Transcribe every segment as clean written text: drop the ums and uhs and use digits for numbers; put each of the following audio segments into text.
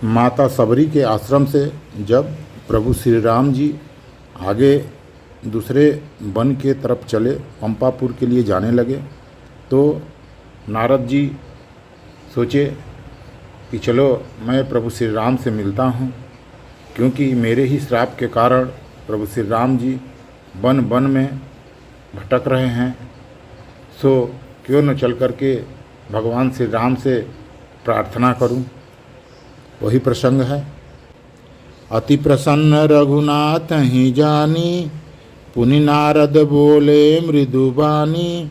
माता सबरी के आश्रम से जब प्रभु श्री राम जी आगे दूसरे वन के तरफ चले, पंपापुर के लिए जाने लगे, तो नारद जी सोचे कि चलो मैं प्रभु श्री राम से मिलता हूँ, क्योंकि मेरे ही श्राप के कारण प्रभु श्री राम जी वन वन में भटक रहे हैं। सो क्यों न चल कर के भगवान श्री राम से प्रार्थना करूं। वही प्रसंग है। अति प्रसन्न रघुनाथ ही जानी, पुनि नारद बोले मृदुबानी।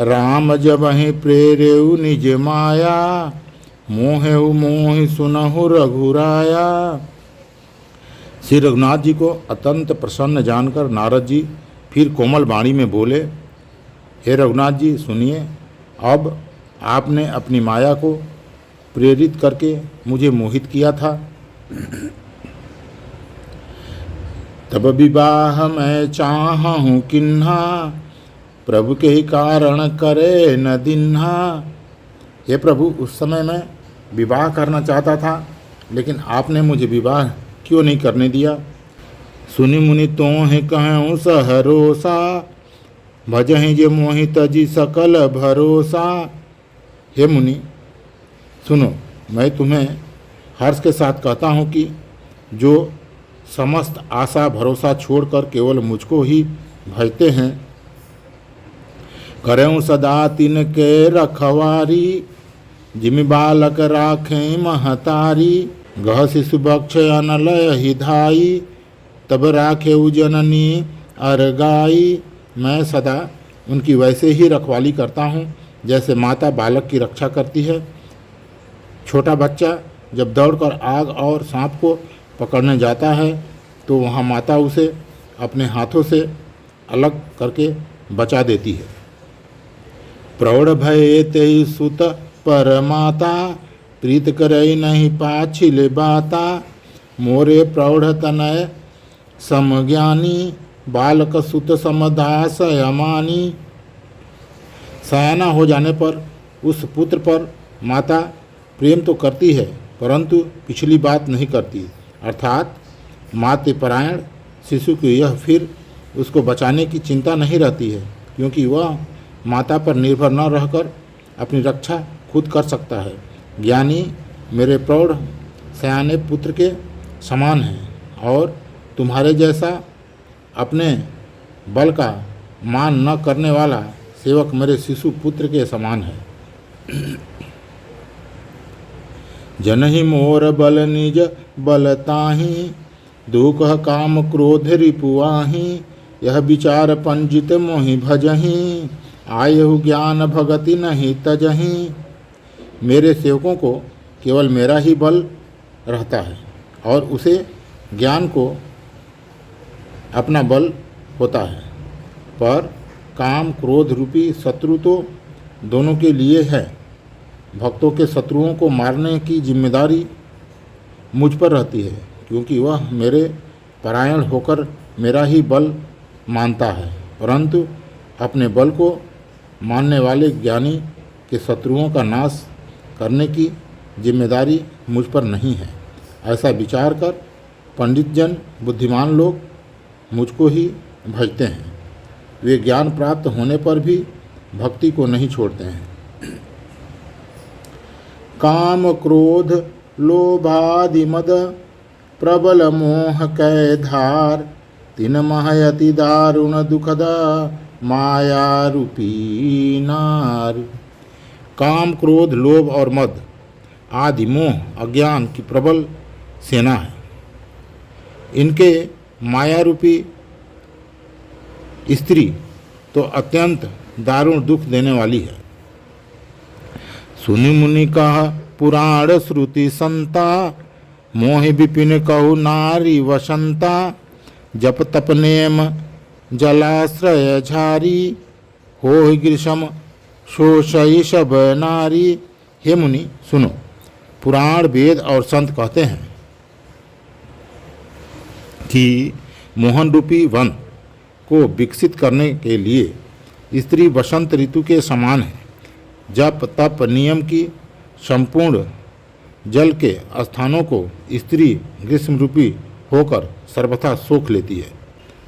राम जबहि प्रेरेउ निज माया, मोहेउ मोहि सुनहु रघुराया। श्री रघुनाथ जी को अत्यंत प्रसन्न जानकर नारद जी फिर कोमल वाणी में बोले, हे रघुनाथ जी सुनिए, अब आपने अपनी माया को प्रेरित करके मुझे मोहित किया था। तब विवाह मैं चाहूँ किन्हा, प्रभु के ही कारण करे न दिन्हा। हे प्रभु, उस समय मैं विवाह करना चाहता था, लेकिन आपने मुझे विवाह क्यों नहीं करने दिया। सुनि मुनि तोहि कहूँ सहरोसा, भजहि जे मोहि तजी सकल भरोसा। हे मुनि सुनो, मैं तुम्हें हर्ष के साथ कहता हूँ कि जो समस्त आशा भरोसा छोड़कर केवल मुझको ही भजते हैं, करें सदा तिनके रखवारी, जिमि बालक राखें महतारी। गह शिशु बक्ष अनलय हिधाई, तब राखे जननी अरगाई। मैं सदा उनकी वैसे ही रखवाली करता हूँ जैसे माता बालक की रक्षा करती है। छोटा बच्चा जब दौड़कर आग और सांप को पकड़ने जाता है तो वहाँ माता उसे अपने हाथों से अलग करके बचा देती है। प्रौढ़ भय तेई सुत पर माता, प्रीत करई नहीं पाछिल बाता। मोरे प्रौढ़ तनय समज्ञानी, बालक सुत समदास यमानी। सयाना हो जाने पर उस पुत्र पर माता प्रेम तो करती है, परंतु पिछली बात नहीं करती, अर्थात मातृपरायण शिशु की यह फिर उसको बचाने की चिंता नहीं रहती है, क्योंकि वह माता पर निर्भर न रहकर अपनी रक्षा खुद कर सकता है। ज्ञानी मेरे प्रौढ़ सयाने पुत्र के समान हैं और तुम्हारे जैसा अपने बल का मान न करने वाला सेवक मेरे शिशु पुत्र के समान है। जनहि मोर बल निज बलताही, दुख काम क्रोध रिपुआही। यह विचार पंजित मोहि भजही, आयहु ज्ञान भगति नहीं तजही। मेरे सेवकों को केवल मेरा ही बल रहता है और उसे ज्ञान को अपना बल होता है, पर काम क्रोध रूपी शत्रु तो दोनों के लिए है। भक्तों के शत्रुओं को मारने की जिम्मेदारी मुझ पर रहती है, क्योंकि वह मेरे परायण होकर मेरा ही बल मानता है, परंतु अपने बल को मानने वाले ज्ञानी के शत्रुओं का नाश करने की जिम्मेदारी मुझ पर नहीं है। ऐसा विचार कर पंडित जन बुद्धिमान लोग मुझको ही भजते हैं। वे ज्ञान प्राप्त होने पर भी भक्ति को नहीं छोड़ते हैं। काम क्रोध लोभादि मद, प्रबल मोह कै धार। तिन महयति दारुण दुखदा, माया रूपी नार। काम क्रोध लोभ और मद आदि मोह अज्ञान की प्रबल सेना है। इनके माया रूपी स्त्री तो अत्यंत दारुण दुख देने वाली है। सुनि मुनि कहा पुराण श्रुति संता, मोहि विपिन कहु नारी वसंता। जप तप नेम जलाश्रय झारी, हो ग्रीष्म शोषई शब नारी। हे मुनि सुनो, पुराण वेद और संत कहते हैं कि मोहन रूपी वन को विकसित करने के लिए स्त्री वसंत ऋतु के समान है। जप तप नियम की संपूर्ण जल के स्थानों को स्त्री ग्रीष्म रूपी होकर सर्वथा सोख लेती है।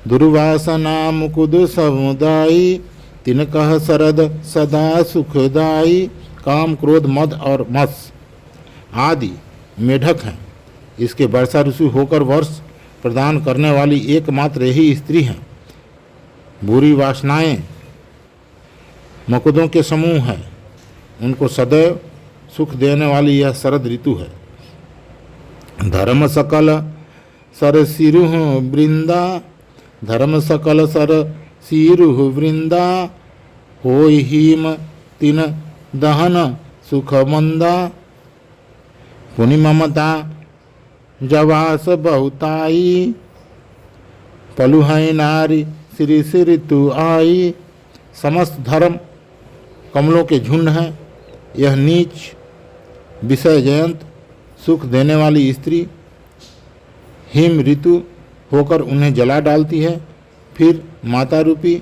दुर्वासना मुकुद समुदायी तिनकह शरद सदा सुखदाई। काम क्रोध मद और मत्स्य आदि मेढक हैं। इसके वर्षा ऋतु होकर वर्ष प्रदान करने वाली एकमात्र यही स्त्री हैं। बुरी वासनाएं मकुदों के समूह हैं। उनको सदैव सुख देने वाली यह शरद ऋतु है। धर्म सकल सर सिरुह वृंदा धर्म सकल सर सिरुह वृंदा होय हिम तिन दहन सुख मंदा। पुनि ममता जवास बहुताई पलुहै नारी श्री श्री ऋतु आई। समस्त धर्म कमलों के झुंड हैं। यह नीच विषय जयंत सुख देने वाली स्त्री हिम ऋतु होकर उन्हें जला डालती है। फिर माता रूपी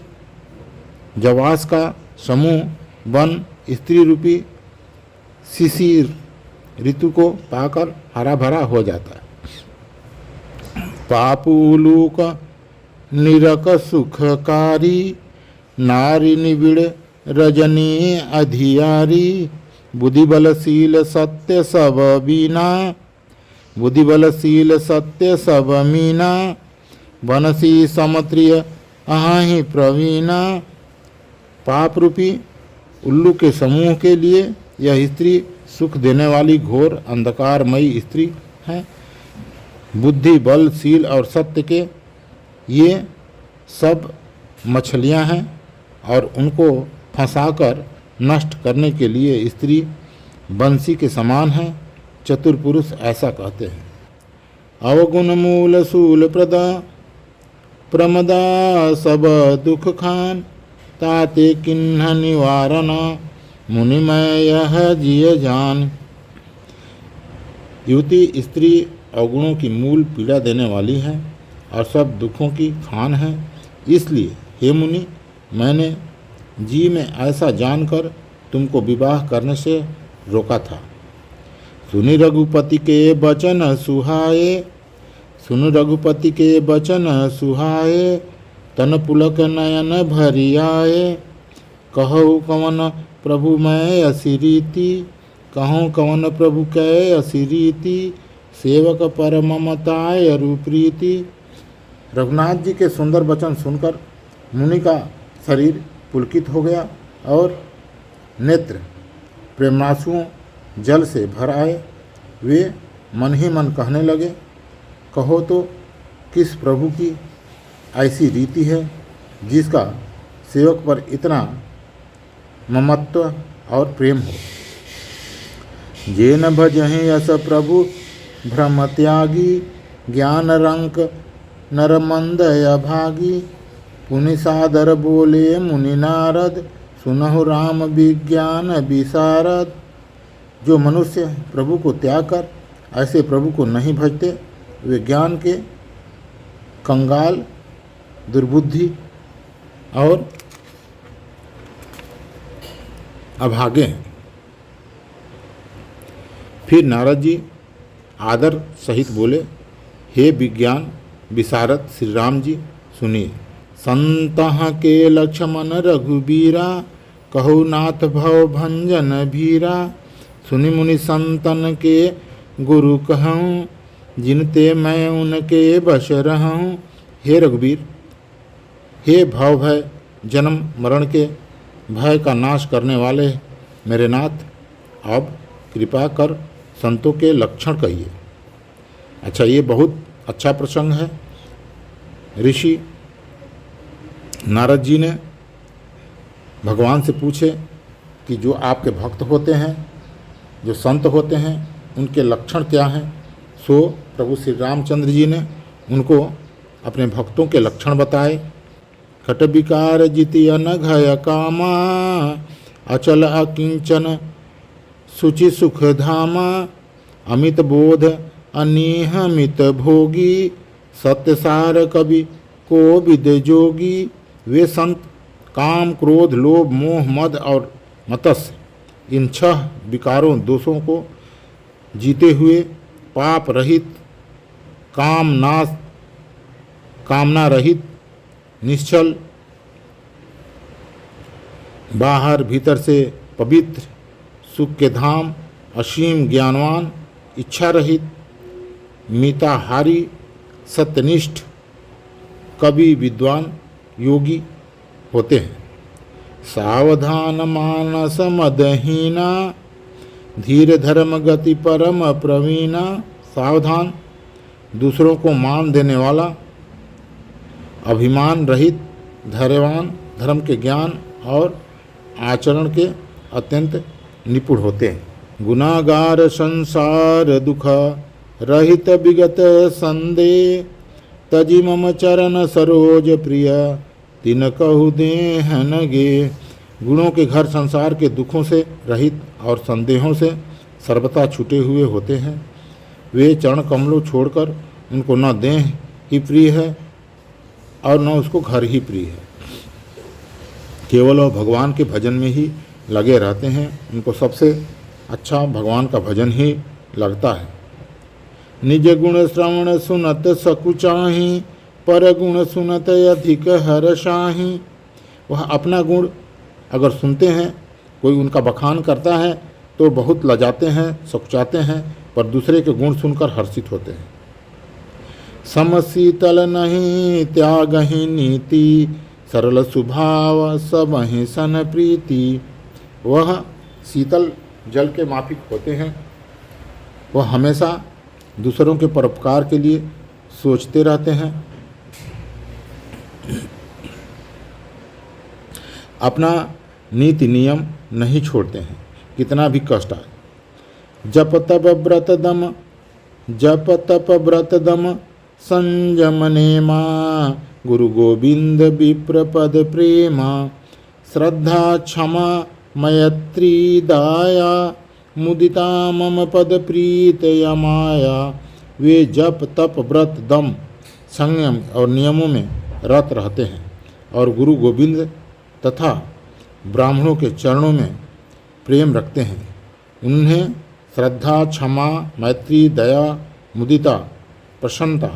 जवास का समूह वन स्त्री रूपी शिशिर ऋतु को पाकर हरा भरा हो जाता है। पापूलूक निरक सुखकारी नारी निबिड़ रजनी अधियारी। बुद्धिबलशील सत्य सब बीना बुद्धिबलशील सत्य सब मीना। बनसी समत्रिय अहाहि प्रवीणा। पाप रूपी उल्लू के समूह के लिए यह स्त्री सुख देने वाली घोर अंधकारमयी स्त्री है। बुद्धि बल शील और सत्य के ये सब मछलियां हैं और उनको फंसाकर नष्ट करने के लिए स्त्री बंसी के समान है। चतुर पुरुष ऐसा कहते हैं। अवगुण मूल शूल प्रदा प्रमदा सब दुख खान। ताते किन्ह निवारण मुनिमय यह जिय जान। युवती स्त्री अवगुणों की मूल पीड़ा देने वाली है और सब दुखों की खान है। इसलिए हे मुनि, मैंने जी में ऐसा जानकर तुमको विवाह करने से रोका था। सुनि रघुपति के वचन सुहाए सुन रघुपति के वचन सुहाए। तन पुलक नयन भरि आए। कहु कवन प्रभु मैं असी रीति कहूँ कवन प्रभु कै असी रीति। सेवक पर ममताय रूप्रीति। रघुनाथ जी के सुंदर वचन सुनकर मुनि का शरीर पुलकित हो गया और नेत्र प्रेमांसुओं जल से भर आए। वे मन ही मन कहने लगे, कहो तो किस प्रभु की ऐसी रीति है जिसका सेवक पर इतना ममत्व और प्रेम हो। जे न भजहि यस प्रभु भ्रम त्यागी। ज्ञान रंक नर मंद अभागी। पुनि सादर बोले मुनि नारद। सुनहु राम विज्ञान विशारद। जो मनुष्य प्रभु को त्याग कर ऐसे प्रभु को नहीं भजते वे ज्ञान के कंगाल दुर्बुद्धि और अभागे हैं। फिर नारद जी आदर सहित बोले, हे विज्ञान विशारद श्री राम जी सुनिए। संतः के लक्ष्मण रघुबीरा। कहु नाथ भव भंजन भीरा। सुनि मुनि संतन के गुरु कहूँ। जिनते मैं उनके बश रहूँ। हे रघुबीर, हे भव भय जन्म मरण के भय का नाश करने वाले मेरे नाथ, अब कृपा कर संतों के लक्षण कहिए। अच्छा, ये बहुत अच्छा प्रसंग है। ऋषि नारद जी ने भगवान से पूछे कि जो आपके भक्त होते हैं, जो संत होते हैं, उनके लक्षण क्या हैं। सो प्रभु श्री रामचंद्र जी ने उनको अपने भक्तों के लक्षण बताए। खट विकार जिति अनघय कामा। अचल अकिंचन सुचि सुख धामा। अमित बोध अनिहमित भोगी। सत्यसार कवि को विद जोगी। वे संत काम क्रोध लोभ मोह मद और मत्स्य इन 6 विकारों दोषों को जीते हुए, पाप रहित, कामना रहित, निश्चल, बाहर भीतर से पवित्र, सुख के धाम, असीम ज्ञानवान, इच्छा रहित, मिताहारी, सत्यनिष्ठ, कवि, विद्वान, योगी होते हैं। सावधान मानस मदहीना, धीर धर्म गति परम प्रवीणा। सावधान, दूसरों को मान देने वाला, अभिमान रहित, धैर्यवान, धर्म के ज्ञान और आचरण के अत्यंत निपुण होते हैं। गुनागार संसार दुख रहित विगत संदेह, तजी मम चरण सरोज प्रिय, तिन कहु देहन गे। गुणों के घर संसार के दुखों से रहित और संदेहों से सर्वथा छूटे हुए होते हैं। वे चरण कमलों छोड़कर उनको न देह ही प्रिय है और न उसको घर ही प्रिय है। केवल वह भगवान के भजन में ही लगे रहते हैं। उनको सबसे अच्छा भगवान का भजन ही लगता है। निज गुण श्रवण सुनत सकुचाही, पर गुण सुनत अधिक हर्षाही। वह अपना गुण अगर सुनते हैं, कोई उनका बखान करता है तो बहुत लजाते हैं, सकुचाते हैं, पर दूसरे के गुण सुनकर हर्षित होते हैं। समशीतल नहीं त्यागहि नीति, सरल स्वभाव सबहि सन प्रीति। वह शीतल जल के माफिक होते हैं। वह हमेशा दूसरों के परोपकार के लिए सोचते रहते हैं। अपना नीति नियम नहीं छोड़ते हैं, कितना भी कष्ट आए। जप तप व्रत दम संयम नेमा, गुरु गोविंद विप्र पद प्रेमा। श्रद्धा क्षमा मैत्री दाया, मुदिता मम पद प्रीत यमाया। वे जप तप व्रत दम संयम और नियमों में रत रहते हैं और गुरु गोविंद तथा ब्राह्मणों के चरणों में प्रेम रखते हैं। उन्हें श्रद्धा, क्षमा, मैत्री, दया, मुदिता, प्रसन्नता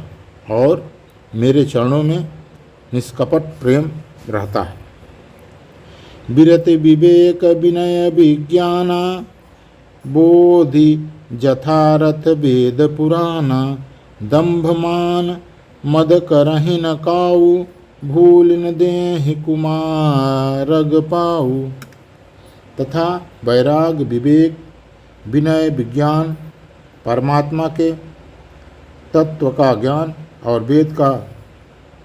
और मेरे चरणों में निष्कपट प्रेम रहता है। विरति विवेक विनय विज्ञाना, बोधि जथारथ वेद पुराना। दंभ मान मद करहि न काऊ, भूल न देहि कुमारग पाऊ। तथा वैराग, विवेक, विनय, विज्ञान, परमात्मा के तत्व का ज्ञान और वेद का,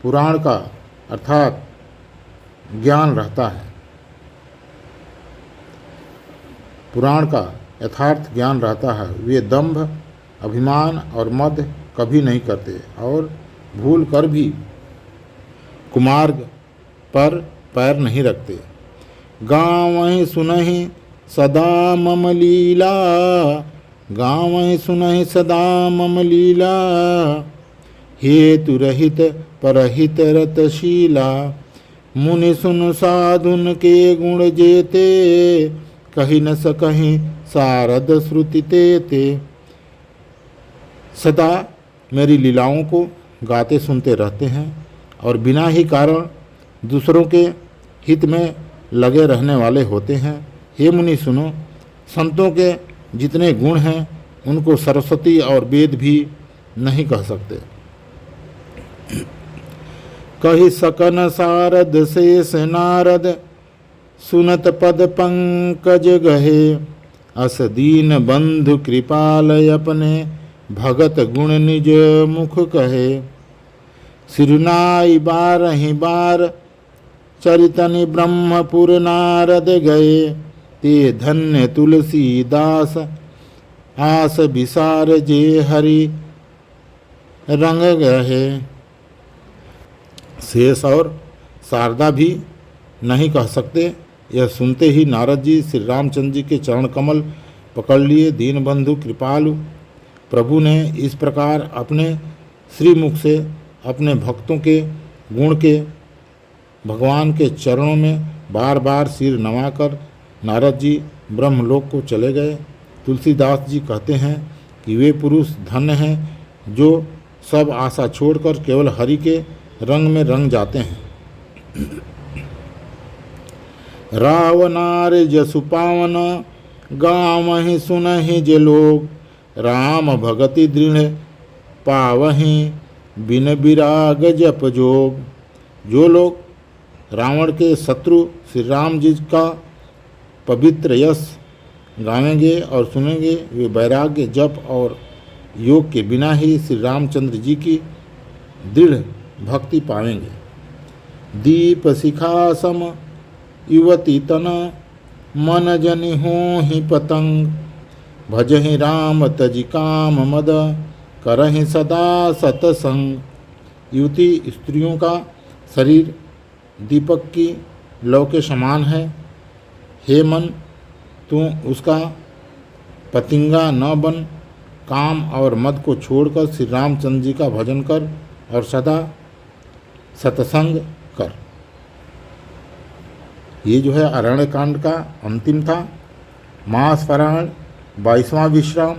पुराण का अर्थात ज्ञान रहता है। पुराण का यथार्थ ज्ञान रहता है। वे दंभ, अभिमान और मद कभी नहीं करते और भूल कर भी कुमार्ग पर पैर नहीं रखते। गावहि सुनहि सदा मम लीला, गावहि सुनहि सदा मम लीला। हेतु रहित परहित रतशीला, मुनि सुन साधुन के गुण जेते। कही न सकहि सारद श्रुति तेते। सदा मेरी लीलाओं को गाते सुनते रहते हैं और बिना ही कारण दूसरों के हित में लगे रहने वाले होते हैं। हे मुनि सुनो, संतों के जितने गुण हैं उनको सरस्वती और वेद भी नहीं कह सकते। कही सकन सारद शेष नारद, सुनत पद पंकज गहे। अस दीन बंधु कृपाल अपने, भगत गुण निज मुख कहे। सिरुनाई बारहि बार, चरितनि ब्रह्मपुर नारद गए। ते धन्य तुलसीदास, आस विसार जे हरि रंग गहे। शेष और शारदा भी नहीं कह सकते। यह सुनते ही नारद जी श्री रामचंद्र जी के चरण कमल पकड़ लिए। दीनबंधु कृपालु प्रभु ने इस प्रकार अपने श्रीमुख से अपने भक्तों के गुण के भगवान के चरणों में बार बार सिर नवाकर नारद जी ब्रह्मलोक को चले गए। तुलसीदास जी कहते हैं कि वे पुरुष धन्य हैं जो सब आशा छोड़कर केवल हरि के रंग में रंग जाते हैं। रावनार जसु पावन गावहि सुनहि जे लोग, राम भगति दृढ़ पावहि बिन विराग जप जोग। जो लोग रावण के शत्रु श्री राम जी का पवित्र यश गावेंगे और सुनेंगे, वे वैराग्य जप और योग के बिना ही श्री रामचंद्र जी की दृढ़ भक्ति पाएंगे। दीप शिखा सम युवती तन मन जनि होहि पतंग, भजहि राम तजि काम मद करहि सदा सतसंग। युवती स्त्रियों का शरीर दीपक की लौ के समान है। हे मन, तू उसका पतिंगा न बन, काम और मद को छोड़कर श्री रामचंद्र जी का भजन कर और सदा सत्संग कर। ये जो है अरण्य कांड का अंतिम था। मास पारायण 22वां विश्राम।